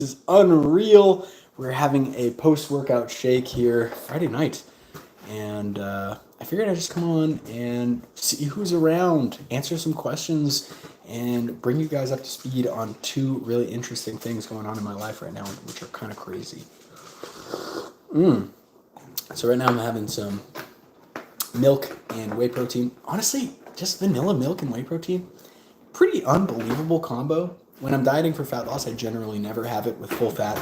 is unreal. We're having a post-workout shake here Friday night. And I figured I'd just come on and see who's around, answer some questions, and bring you guys up to speed on two really interesting things going on in my life right now, which are kind of crazy. So right now I'm having some milk and whey protein. Honestly, just vanilla milk and whey protein. Pretty unbelievable combo. When I'm dieting for fat loss, I generally never have it with full fat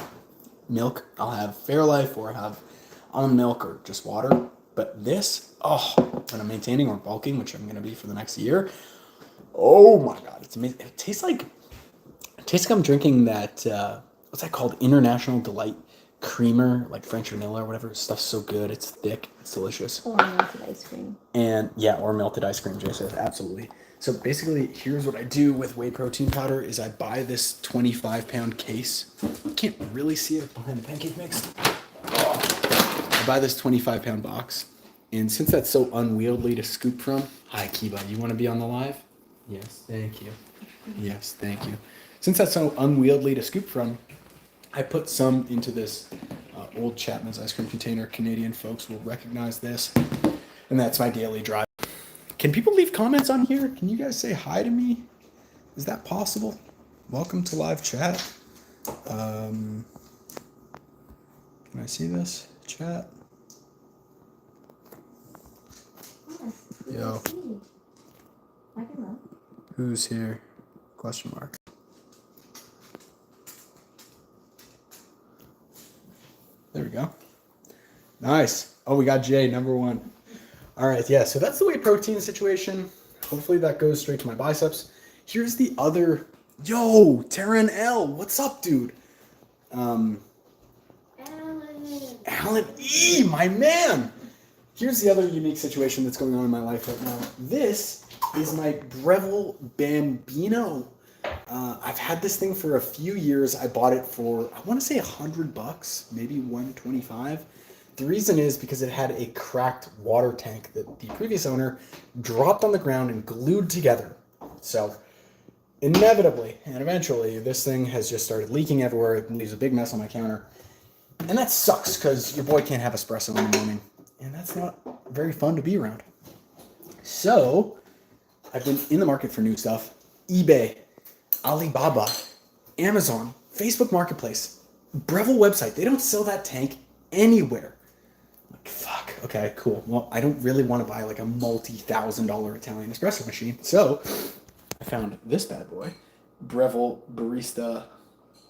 milk. I'll have Fairlife or have almond milk or just water. But this, when I'm maintaining or bulking, which I'm going to be for the next year, oh my God, it's amazing. It tastes like I'm drinking that, what's that called? International Delight creamer, like French vanilla or whatever. Stuff's so good. It's thick. It's delicious. Or melted ice cream. And yeah, or melted ice cream, Jay says, absolutely. So basically, here's what I do with whey protein powder is I buy this 25-pound case. You can't really see it behind the pancake mix. I buy this 25-pound box. And since that's so unwieldy to scoop from, hi, Kiba, you want to be on the live? Yes, thank you. Yes, thank you. Since that's so unwieldy to scoop from, I put some into this old Chapman's ice cream container. Canadian folks will recognize this. And that's my daily drive. Can people leave comments on here? Can you guys say hi to me? Is that possible? Welcome to live chat. Can I see this? Chat. Yo. Who's here? Question mark. There we go. Nice. Oh, we got Jay, number one. All right, yeah, so that's the whey protein situation. Hopefully that goes straight to my biceps. Here's the other... Yo, Taryn L, what's up, dude? Alan E, my man! Here's the other unique situation that's going on in my life right now. This is my Breville Bambino. I've had this thing for a few years. I bought it for, I want to say $100, maybe $125. The reason is because it had a cracked water tank that the previous owner dropped on the ground and glued together. So inevitably and eventually this thing has just started leaking everywhere. It leaves a big mess on my counter. And that sucks because your boy can't have espresso in the morning. And that's not very fun to be around. So I've been in the market for new stuff. eBay, Alibaba, Amazon, Facebook Marketplace, Breville website. They don't sell that tank anywhere. Like, fuck. Okay, cool. Well, I don't really want to buy like a multi-$1,000 Italian espresso machine. So I found this bad boy, Breville Barista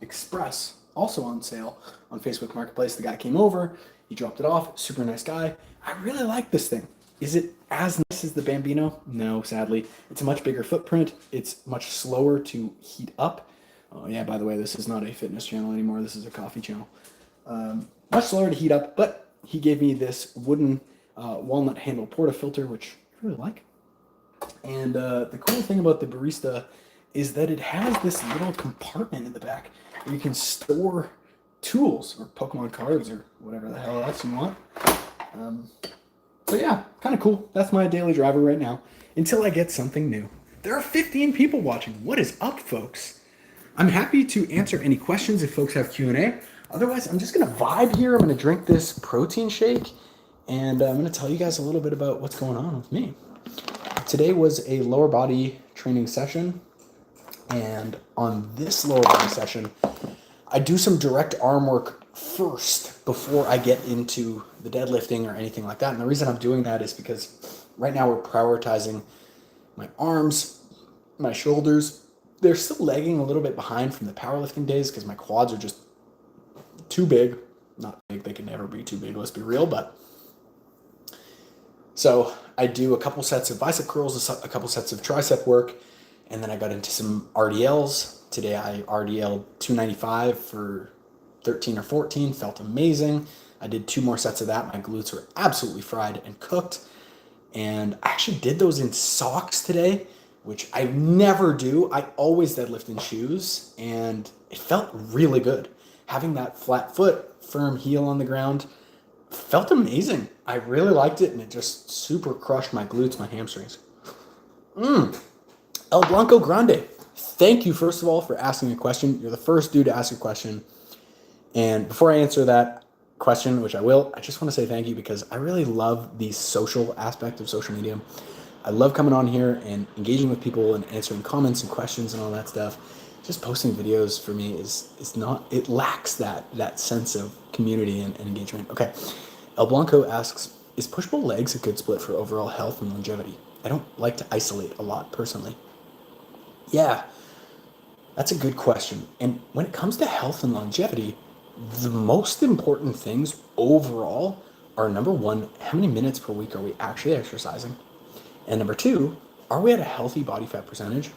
Express, also on sale on Facebook Marketplace. The guy came over, he dropped it off, super nice guy. I really like this thing. Is it as nice as the Bambino? No, sadly. It's a much bigger footprint. It's much slower to heat up. Oh yeah, by the way, this is not a fitness channel anymore. This is a coffee channel. Much slower to heat up, but he gave me this wooden walnut handle portafilter, which I really like. And the cool thing about the Barista is that it has this little compartment in the back where you can store tools or Pokemon cards or whatever the hell else you want. So yeah, kind of cool. That's my daily driver right now until I get something new. There are 15 people watching. What is up, folks? I'm happy to answer any questions if folks have Q&A. Otherwise, I'm just going to vibe here. I'm going to drink this protein shake, and I'm going to tell you guys a little bit about what's going on with me. Today was a lower body training session, and on this lower body session, I do some direct arm work first before I get into the deadlifting or anything like that. And the reason I'm doing that is because right now we're prioritizing my arms, my shoulders. They're still lagging a little bit behind from the powerlifting days because my quads are just too big. Not big, they can never be too big, let's be real, but so I do a couple sets of bicep curls, a couple sets of tricep work, and then I got into some RDLs. Today I RDL'd 295 for 13 or 14, felt amazing. I did 2 more sets of that. My glutes were absolutely fried and cooked. And I actually did those in socks today, which I never do. I always deadlift in shoes, and it felt really good. Having that flat foot, firm heel on the ground, felt amazing. I really liked it, and it just super crushed my glutes, my hamstrings. El Blanco Grande, thank you, first of all, for asking a question. You're the first dude to ask a question. And before I answer that question, which I will, I just want to say thank you because I really love the social aspect of social media. I love coming on here and engaging with people and answering comments and questions and all that stuff. Just posting videos for me is not, it lacks that sense of community and engagement. Okay. El Blanco asks, is push-pull legs a good split for overall health and longevity? I don't like to isolate a lot personally. Yeah, that's a good question. And when it comes to health and longevity, the most important things overall are number one, how many minutes per week are we actually exercising? And number two, are we at a healthy body fat percentage?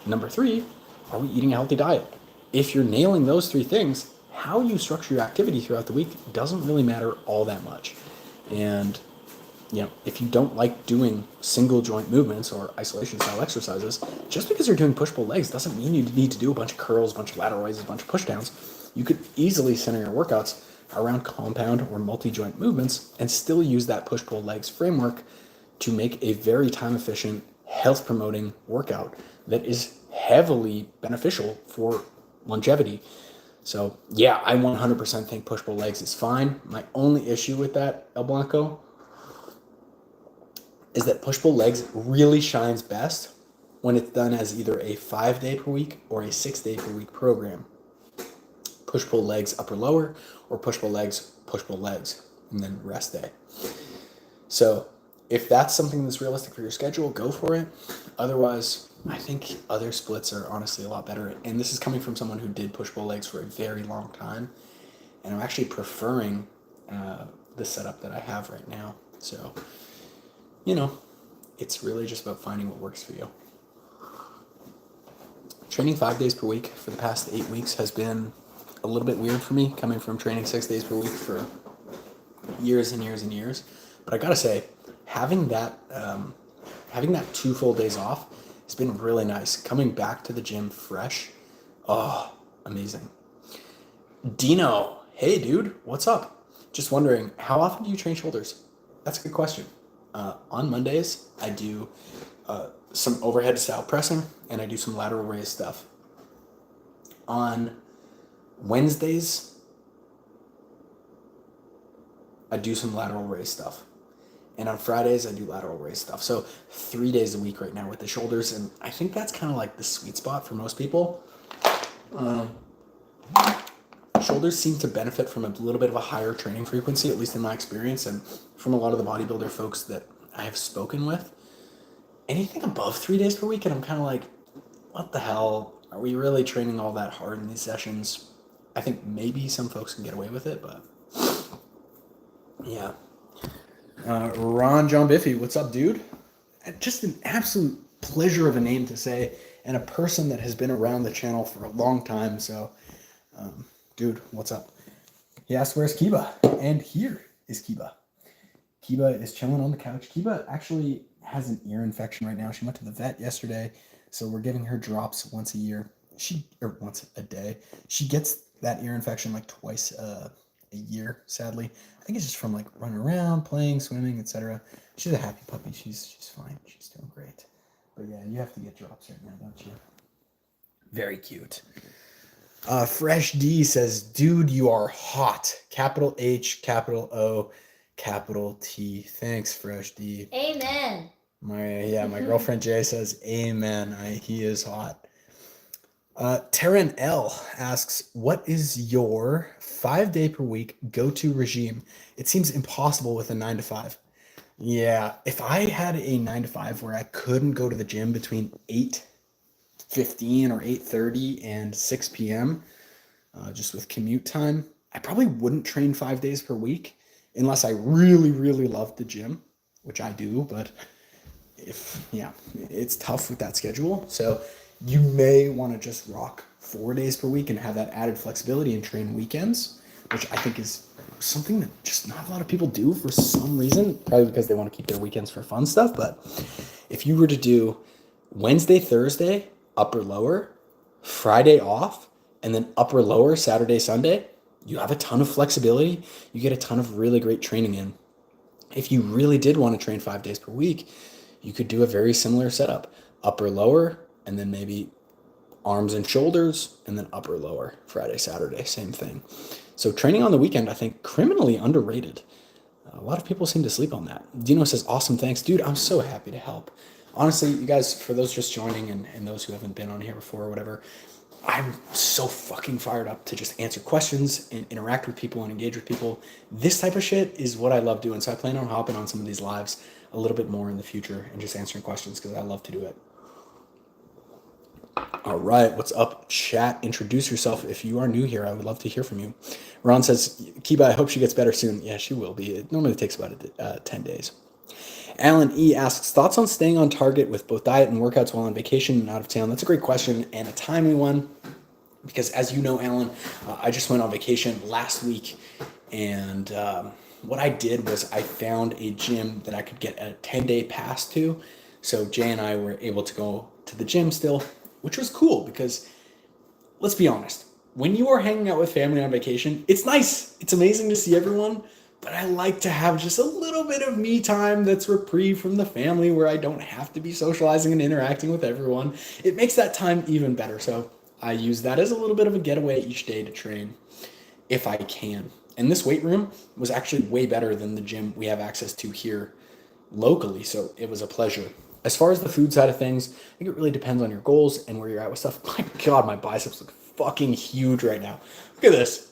Number three, are we eating a healthy diet? If you're nailing those three things, how you structure your activity throughout the week doesn't really matter all that much. And if you don't like doing single joint movements or isolation style exercises, just because you're doing push-pull legs doesn't mean you need to do a bunch of curls, a bunch of lateral raises, a bunch of pushdowns. You could easily center your workouts around compound or multi-joint movements and still use that push-pull legs framework to make a very time-efficient, health-promoting workout that is heavily beneficial for longevity. So yeah, I 100% think push-pull legs is fine. My only issue with that, El Blanco, is that push-pull legs really shines best when it's done as either a 5-day per week or a 6-day per week program. Push-pull legs upper lower, or push-pull legs, and then rest day. So if that's something that's realistic for your schedule, go for it. Otherwise, I think other splits are honestly a lot better. And this is coming from someone who did push-pull legs for a very long time. And I'm actually preferring the setup that I have right now. So, it's really just about finding what works for you. Training 5 days per week for the past 8 weeks has been a little bit weird for me, coming from training 6 days per week for years and years and years. But I gotta say, having that 2 full days off has been really nice. Coming back to the gym fresh, amazing. Dino, hey dude, what's up? Just wondering, how often do you train shoulders? That's a good question. On Mondays, I do some overhead style pressing and I do some lateral raise stuff. On Wednesdays, I do some lateral raise stuff. And on Fridays, I do lateral raise stuff. So 3 days a week right now with the shoulders. And I think that's kind of like the sweet spot for most people. Shoulders seem to benefit from a little bit of a higher training frequency, at least in my experience, and from a lot of the bodybuilder folks that I have spoken with. Anything above 3 days per week, and I'm kind of like, what the hell? Are we really training all that hard in these sessions? I think maybe some folks can get away with it, but yeah. Ron John Biffy, what's up, dude? Just an absolute pleasure of a name to say, and a person that has been around the channel for a long time. So, dude, what's up? He asked, where's Kiba? And here is Kiba. Kiba is chilling on the couch. Kiba actually has an ear infection right now. She went to the vet yesterday, so we're giving her drops once once a day. She gets that ear infection like twice a year, sadly. I think it's just from like running around, playing, swimming, etc. She's a happy puppy. She's fine. She's doing great. But yeah, you have to get drops right now, don't you? Very cute. Fresh D says, dude, you are hot. Capital H, capital O, capital T. Thanks, Fresh D. Amen. My girlfriend Jay says, amen. He is hot. Taryn L asks, what is your 5 day per week go-to regime? It seems impossible with a 9 to 5. Yeah, if I had a 9 to 5 where I couldn't go to the gym between 8:15 or 8:30 and 6 p.m., just with commute time, I probably wouldn't train 5 days per week unless I really, really loved the gym, which I do, but it's tough with that schedule. So you may want to just rock 4 days per week and have that added flexibility and train weekends, which I think is something that just not a lot of people do for some reason, probably because they want to keep their weekends for fun stuff. But if you were to do Wednesday, Thursday, upper lower, Friday off, and then upper lower Saturday, Sunday, you have a ton of flexibility. You get a ton of really great training in. If you really did want to train 5 days per week, you could do a very similar setup. Upper lower, and then maybe arms and shoulders, and then upper lower Friday, Saturday, same thing. So training on the weekend, I think, criminally underrated. A lot of people seem to sleep on that. Dino says, awesome, thanks. Dude, I'm so happy to help. Honestly, you guys, for those just joining and those who haven't been on here before or whatever, I'm so fucking fired up to just answer questions and interact with people and engage with people. This type of shit is what I love doing. So I plan on hopping on some of these lives a little bit more in the future and just answering questions because I love to do it. All right, what's up, chat? Introduce yourself if you are new here. I would love to hear from you. Ron says, Kiba, I hope she gets better soon. Yeah, she will be. It normally takes about 10 days. Alan E asks, thoughts on staying on target with both diet and workouts while on vacation and out of town? That's a great question and a timely one because, as you know, Alan, I just went on vacation last week, and what I did was I found a gym that I could get a 10-day pass to. So Jay and I were able to go to the gym still, which was cool because, let's be honest, when you are hanging out with family on vacation, it's nice. It's amazing to see everyone. But I like to have just a little bit of me time that's reprieve from the family where I don't have to be socializing and interacting with everyone. It makes that time even better. So I use that as a little bit of a getaway each day to train if I can. And this weight room was actually way better than the gym we have access to here locally. So it was a pleasure. As far as the food side of things, I think it really depends on your goals and where you're at with stuff. My God, my biceps look fucking huge right now. Look at this.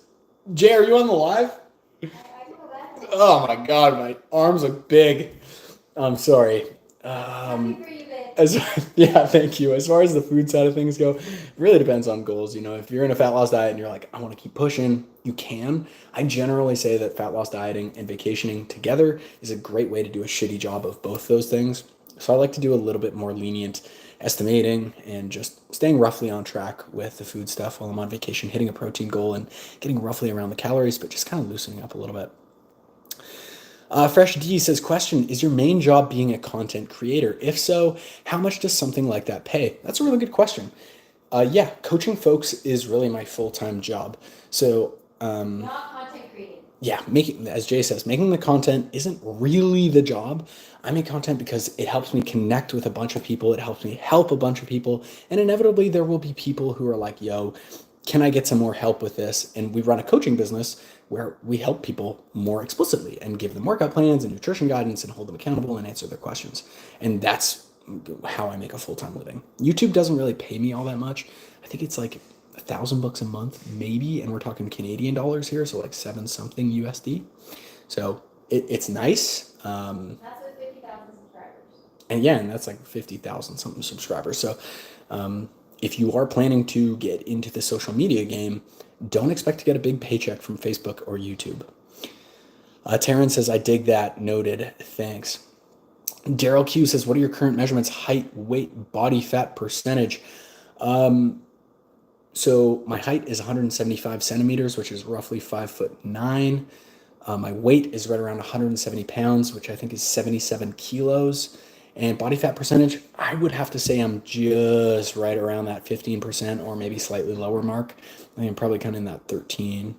Jay, are you on the live? Oh my God, my arms look big. I'm sorry. Yeah, thank you. As far as the food side of things go, it really depends on goals. You know, if you're in a fat loss diet and you're like, I want to keep pushing, you can. I generally say that fat loss dieting and vacationing together is a great way to do a shitty job of both those things. So I like to do a little bit more lenient estimating and just staying roughly on track with the food stuff while I'm on vacation, hitting a protein goal and getting roughly around the calories, but just kind of loosening up a little bit. Fresh D says, question, is your main job being a content creator? If so, how much does something like that pay? That's a really good question. Yeah, coaching folks is really my full-time job. So, not content creating. Yeah, as Jay says, making the content isn't really the job. I make content because it helps me connect with a bunch of people. It helps me help a bunch of people. And inevitably, there will be people who are like, yo, can I get some more help with this? And we run a coaching business where we help people more explicitly and give them workout plans and nutrition guidance and hold them accountable and answer their questions. And that's how I make a full-time living. YouTube doesn't really pay me all that much. I think it's like $1,000 a month, maybe, and we're talking Canadian dollars here, so like 7 something USD. So it's nice. That's with 50,000 subscribers. And yeah, and that's like 50,000 something subscribers. So if you are planning to get into the social media game, don't expect to get a big paycheck from Facebook or YouTube. Taryn says, I dig that. Noted. Thanks. Daryl Q says, what are your current measurements? Height, weight, body fat percentage. So my height is 175 centimeters, which is roughly 5'9". My weight is right around 170 pounds, which I think is 77 kilos. And body fat percentage, I would have to say I'm just right around that 15% or maybe slightly lower mark. I mean, probably kind of in that 13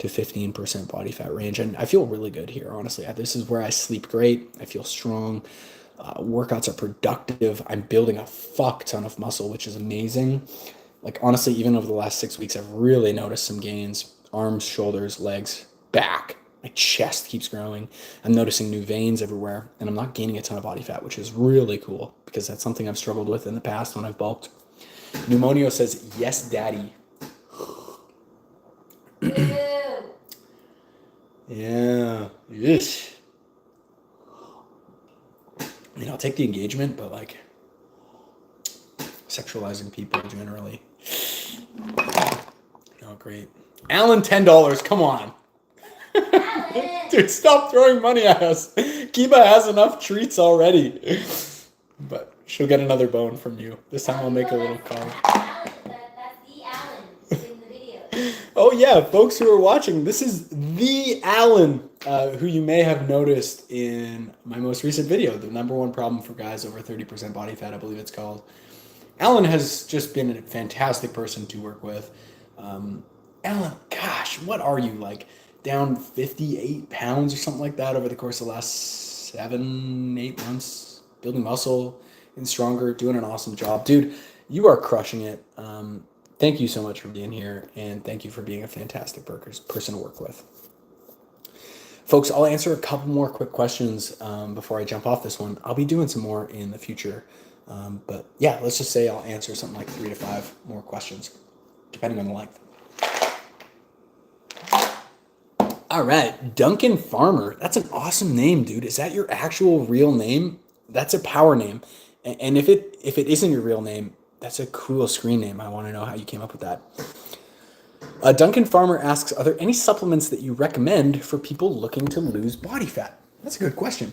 to 15% body fat range. And I feel really good here, honestly. This is where I sleep great. I feel strong. Workouts are productive. I'm building a fuck ton of muscle, which is amazing. Like, honestly, even over the last 6 weeks, I've really noticed some gains. Arms, shoulders, legs, back. My chest keeps growing. I'm noticing new veins everywhere, and I'm not gaining a ton of body fat, which is really cool because that's something I've struggled with in the past when I've bulked. Pneumonio says, yes, daddy. Yeah. Yes. I mean, I'll take the engagement, but like sexualizing people generally. Oh, great. Alan, $10. Come on. Dude, stop throwing money at us. Kiba has enough treats already. But she'll get another bone from you. This time I'll make a little card. That's the Alan in the video. Oh yeah, folks who are watching, this is the Alan, who you may have noticed in my most recent video, the number one problem for guys over 30% body fat, I believe it's called. Alan has just been a fantastic person to work with. Alan, gosh, what are you, like down 58 pounds or something like that over the course of the last 7-8 months, building muscle and stronger, doing an awesome job. Dude, you are crushing it. thank you so much for being here, and thank you for being a fantastic person to work with. Folks, I'll answer a couple more quick questions before I jump off this one. I'll be doing some more in the future. But yeah, let's just say I'll answer something like 3 to 5 more questions, depending on the length. All right, Duncan Farmer. That's an awesome name, dude. Is that your actual real name? That's a power name. And if it isn't your real name, that's a cool screen name. I want to know how you came up with that. Duncan Farmer asks, are there any supplements that you recommend for people looking to lose body fat? That's a good question.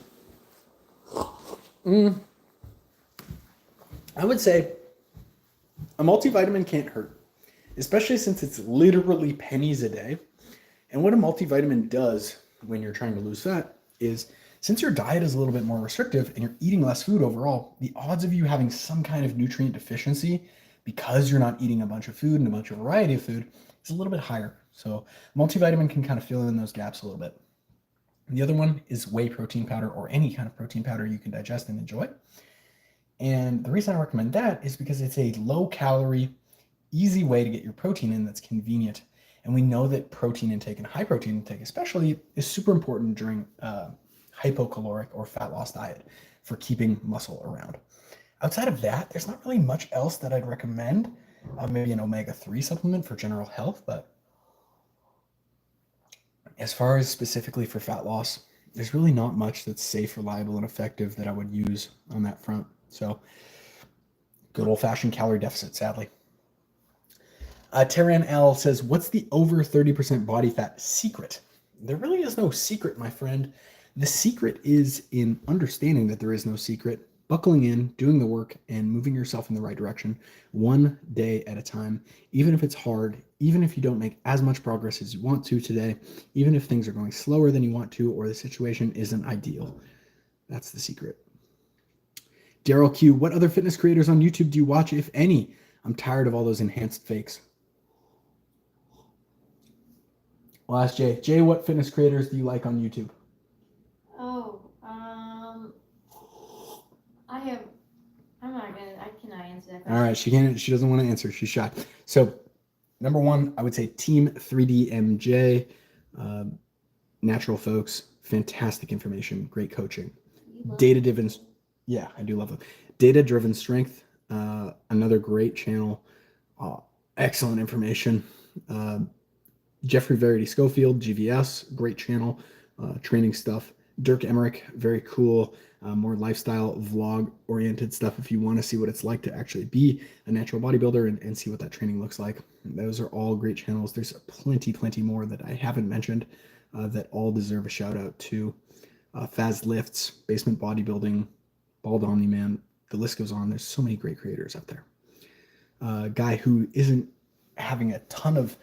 I would say a multivitamin can't hurt, especially since it's literally pennies a day. And what a multivitamin does when you're trying to lose fat is, since your diet is a little bit more restrictive and you're eating less food overall, the odds of you having some kind of nutrient deficiency because you're not eating a bunch of food and a bunch of variety of food is a little bit higher. So multivitamin can kind of fill in those gaps a little bit. And the other one is whey protein powder, or any kind of protein powder you can digest and enjoy. And the reason I recommend that is because it's a low calorie, easy way to get your protein in that's convenient. And we know that protein intake and high protein intake especially is super important during hypocaloric or fat loss diet for keeping muscle around. Outside of that, there's not really much else that I'd recommend. Maybe an omega-3 supplement for general health, but as far as specifically for fat loss, there's really not much that's safe, reliable, and effective that I would use on that front. So good old-fashioned calorie deficit, sadly. Terran L says, what's the over 30% body fat secret? There really is no secret, my friend. The secret is in understanding that there is no secret, buckling in, doing the work, and moving yourself in the right direction one day at a time. Even if it's hard, even if you don't make as much progress as you want to today, even if things are going slower than you want to, or the situation isn't ideal. That's the secret. Daryl Q, what other fitness creators on YouTube do you watch, if any? I'm tired of all those enhanced fakes. I'll ask Jay. Jay, what fitness creators do you like on YouTube? I cannot answer that question. All right, she doesn't want to answer. She's shy. So, number one, I would say Team 3DMJ, natural folks, fantastic information, great coaching. Data-driven, yeah, I do love them. Data-driven strength, another great channel, excellent information. Jeffrey Verity Schofield, GVS, great channel, training stuff. Dirk Emmerich, very cool, more lifestyle vlog oriented stuff if you want to see what it's like to actually be a natural bodybuilder and see what that training looks like. Those are all great channels. There's plenty more that I haven't mentioned that all deserve a shout out to. Faz Lifts, Basement Bodybuilding, Bald Omni Man, the list goes on. There's so many great creators out there. Guy who isn't having a ton of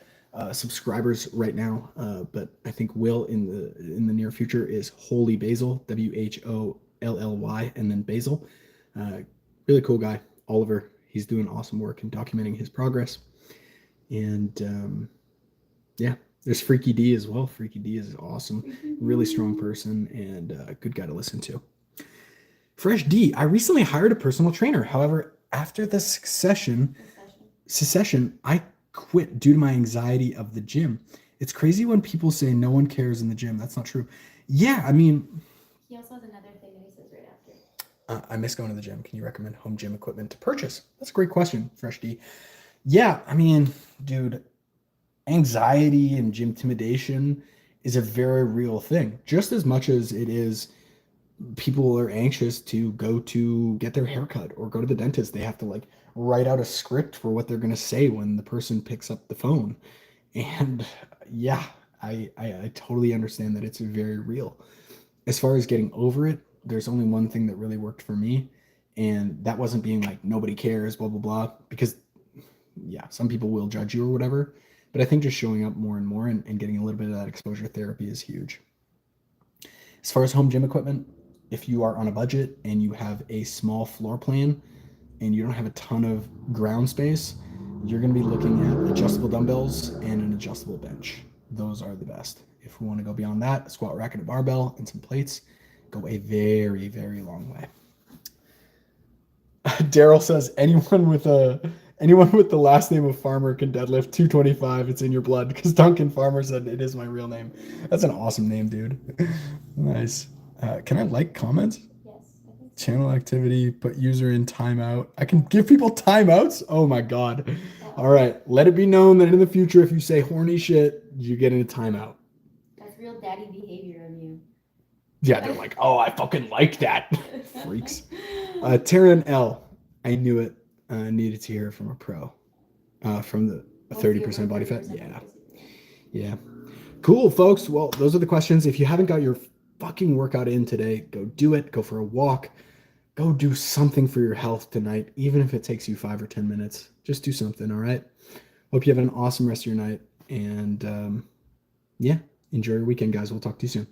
subscribers right now, but I think will in the near future, is Holy Basil, WHOLLY, and then Basil. Really cool guy, Oliver. He's doing awesome work in documenting his progress. And yeah, there's Freaky D as well. Freaky D is awesome, really strong person, and a good guy to listen to. Fresh D, I recently hired a personal trainer. However, after the secession, I quit due to my anxiety of the gym. It's crazy when people say no one cares in the gym. That's not true. Yeah, I mean, he also has another thing that he says right after. I miss going to the gym. Can you recommend home gym equipment to purchase? That's a great question, Fresh D. Yeah, I mean, dude, anxiety and gym intimidation is a very real thing. Just as much as it is people are anxious to go to get their hair cut or go to the dentist, they have to like write out a script for what they're going to say when the person picks up the phone. And yeah, I totally understand that it's very real. As far as getting over it, there's only one thing that really worked for me, and that wasn't being like, nobody cares, blah, blah, blah, because yeah, some people will judge you or whatever, but I think just showing up more and more and getting a little bit of that exposure therapy is huge. As far as home gym equipment, if you are on a budget and you have a small floor plan and you don't have a ton of ground space, you're going to be looking at adjustable dumbbells and an adjustable bench. Those are the best. If we want to go beyond that, a squat rack and a barbell and some plates go a very, very long way. Daryl says, anyone with a Anyone with the last name of Farmer can deadlift 225. It's in your blood because Duncan Farmer said it is my real name. That's an awesome name, dude. Nice. Can I like comments? Yes, I think so. Channel activity, put user in timeout. I can give people timeouts? Oh my god. All right. Let it be known that in the future, if you say horny shit, you get in a timeout. That's real daddy behavior on you. Yeah, they're like, oh, I fucking like that. Freaks. Taryn L. I knew it. Needed to hear from a pro. From the 30% body fat. Yeah. Yeah. Cool, folks. Well, those are the questions. If you haven't got your fucking workout in today, go do it. Go for a walk. Go do something for your health tonight, even if it takes you 5 or 10 minutes. Just do something, all right? Hope you have an awesome rest of your night. And yeah, enjoy your weekend, guys. We'll talk to you soon.